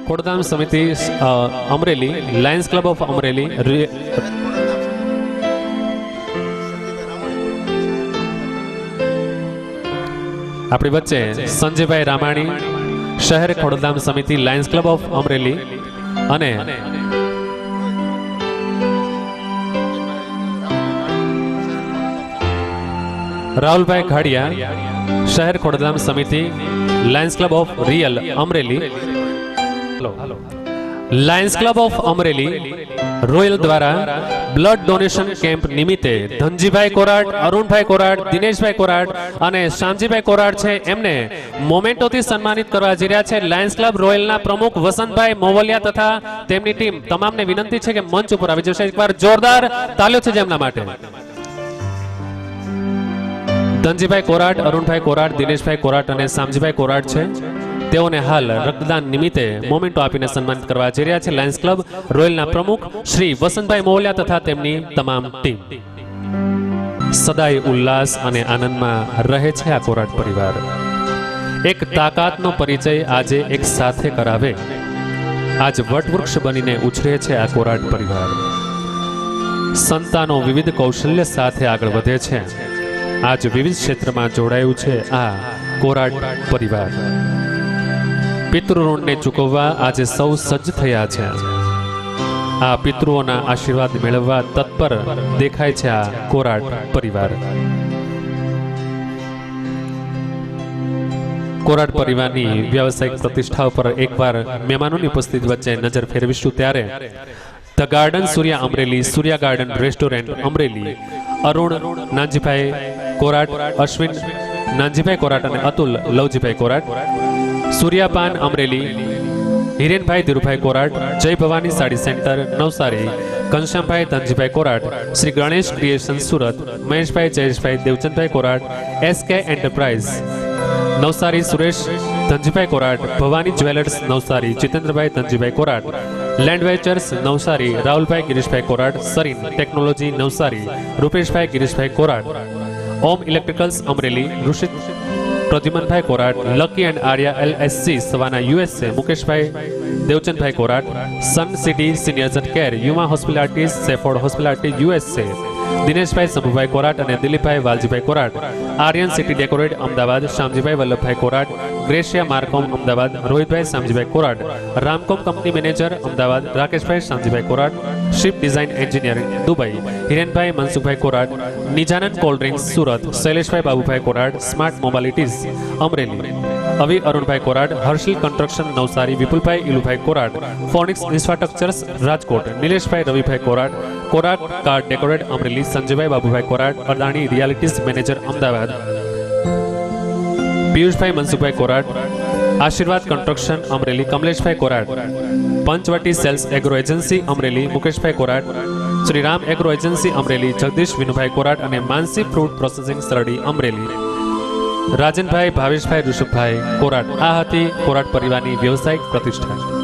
ખોડધામ સમિતિ Amreli, Lions club of Amreli, આપણી વચ્ચે સંજયભાઈ રામાણી, શહેર ખોડધામ સમિતિ, લાયન્સ ક્લબ ઓફ અમરેલી અને રાહુલભાઈ ખાડિયા, શહેર ખોડધામ સમિતિ, Lions club of real Amreli, Lions club of Amreli royal દ્વારા બ્લડ ડોનેશન કેમ્પ નિમિત્તે ધનજીભાઈ કોરાટ, અરુણભાઈ કોરાટ, દિનેશભાઈ કોરાટ અને શામજીભાઈ કોરાટ છે એમને મોમેન્ટોથી સન્માનિત કરવા જઈ રહ્યા છે. લાયન્સ ક્લબ રોયલના પ્રમુખ વસંતભાઈ મોવલિયા તથા તેમની ટીમ તમામને વિનંતી છે કે મંચ ઉપર આવી જશે. એકવાર જોરદાર તાળીઓ છે જેમના માટે. ધનજીભાઈ કોરાટ, અરુણભાઈ કોરાટ, દિનેશભાઈ કોરાટ અને શામજીભાઈ કોરાટ છે. તેઓને હાલ રક્તદાન નિમિત્તે મોમેન્ટો આપીને સન્માનિત કરવા જઈ રહ્યા છે લાયન્સ ક્લબ રોયલના પ્રમુખ શ્રી વસંતભાઈ મોવલિયા તથા તેમની તમામ ટીમ. સદાય ઉલ્લાસ અને આનંદમાં રહે છે આ કોરાટ પરિવાર. એક તાકાતનો પરિચય આજે એક સાથે કરાવે આજ વટવૃક્ષ બનીને ઉછરે છે આ કોરાટ પરિવાર. સંતાનો વિવિધ કૌશલ્ય સાથે આગળ વધે છે. આજ વિવિધ ક્ષેત્રમાં જોડાયું છે આ કોરાટ પરિવાર. પિતૃઋણને ચૂકવવા આજે સૌ સજ્જ થયા છે. આ પિતૃઓના આશીર્વાદ મેળવવા તત્પર દેખાય છે આ કોરાટ પરિવાર. કોરાટ પરિવારની વ્યવસાયિક પ્રતિષ્ઠા પર એકવાર મહેમાનોની ઉપસ્થિતિ વચ્ચે નજર ફેરવીશું ત્યારે the garden Surya Amreli, Surya garden restaurant Amreli, Arun Nanjibhai Korat, Ashwin Nanjibhai Korat અને અતુલ લવજીભાઈ કોરાટ, સૂર્યાપાન અમરેલી, હિરેનભાઈ Dhirubhai Korat, Jay Bhavani sari centre Navsari, Ghanshyambhai Dhanjibhai Korat, Shri Ganesh creation Surat, Maheshbhai Jayeshbhai Devchandbhai Korat, SK enterprise Navsari, Suresh Dhanjibhai Korat, Bhavani jewellers Navsari, Jitendrabhai Dhanjibhai Korat, land ventures Navsari, Rahulbhai Girishbhai Korat, Sarin technology Navsari, Rupeshbhai Girishbhai Korat, Om electricals Amreli, Rushit Pradyumanbhai Korat, lucky and Arya LSC Savannah USA, Mukeshbhai Devchandbhai Korat, sun city seniors care, Yuma hospitalities, Safford hospitality USA, Dineshbhai Shambhubhai Korat અને Dilipbhai Valjibhai Korat, Aryan city decorate Ahmedabad, Shamjibhai Vallabhbhai Korat, Gracia Marcom Ahmedabad, Rohitbhai Shamjibhai Korat, Ramcom company manager Ahmedabad, Rakeshbhai Shamjibhai Korat, ship design engineering Dubai, Hirenbhai Mansukhbhai Korat, Nijanand cold drinks Surat, Shaileshbhai Babubhai Korat, smart mobilities Amreli, Avi Arunbhai Korat, Harshil construction Navsari, Vipulbhai Ilubhai Korat, Phoenix infrastructures Rajkot, Nileshbhai Ravibhai Korat, Korat car decorate Amreli, Sanjaybhai Babubhai Korat, Adani realities manager Ahmedabad, Piyushbhai Mansukhbhai Korat, આશીર્વાદ construction Amreli, Kamleshbhai Korat, Panchavati sales agro agency Amreli, Mukeshbhai Korat, Shri Ram agro agency Amreli, Jagdish Vinubhai Korat અને Mansi fruit processing Sardi Amreli, Rajanbhai Bhaveshbhai Rushabhbhai Korat. આ હતી કોરાટ પરિવારની વ્યવસાયિક પ્રતિષ્ઠા.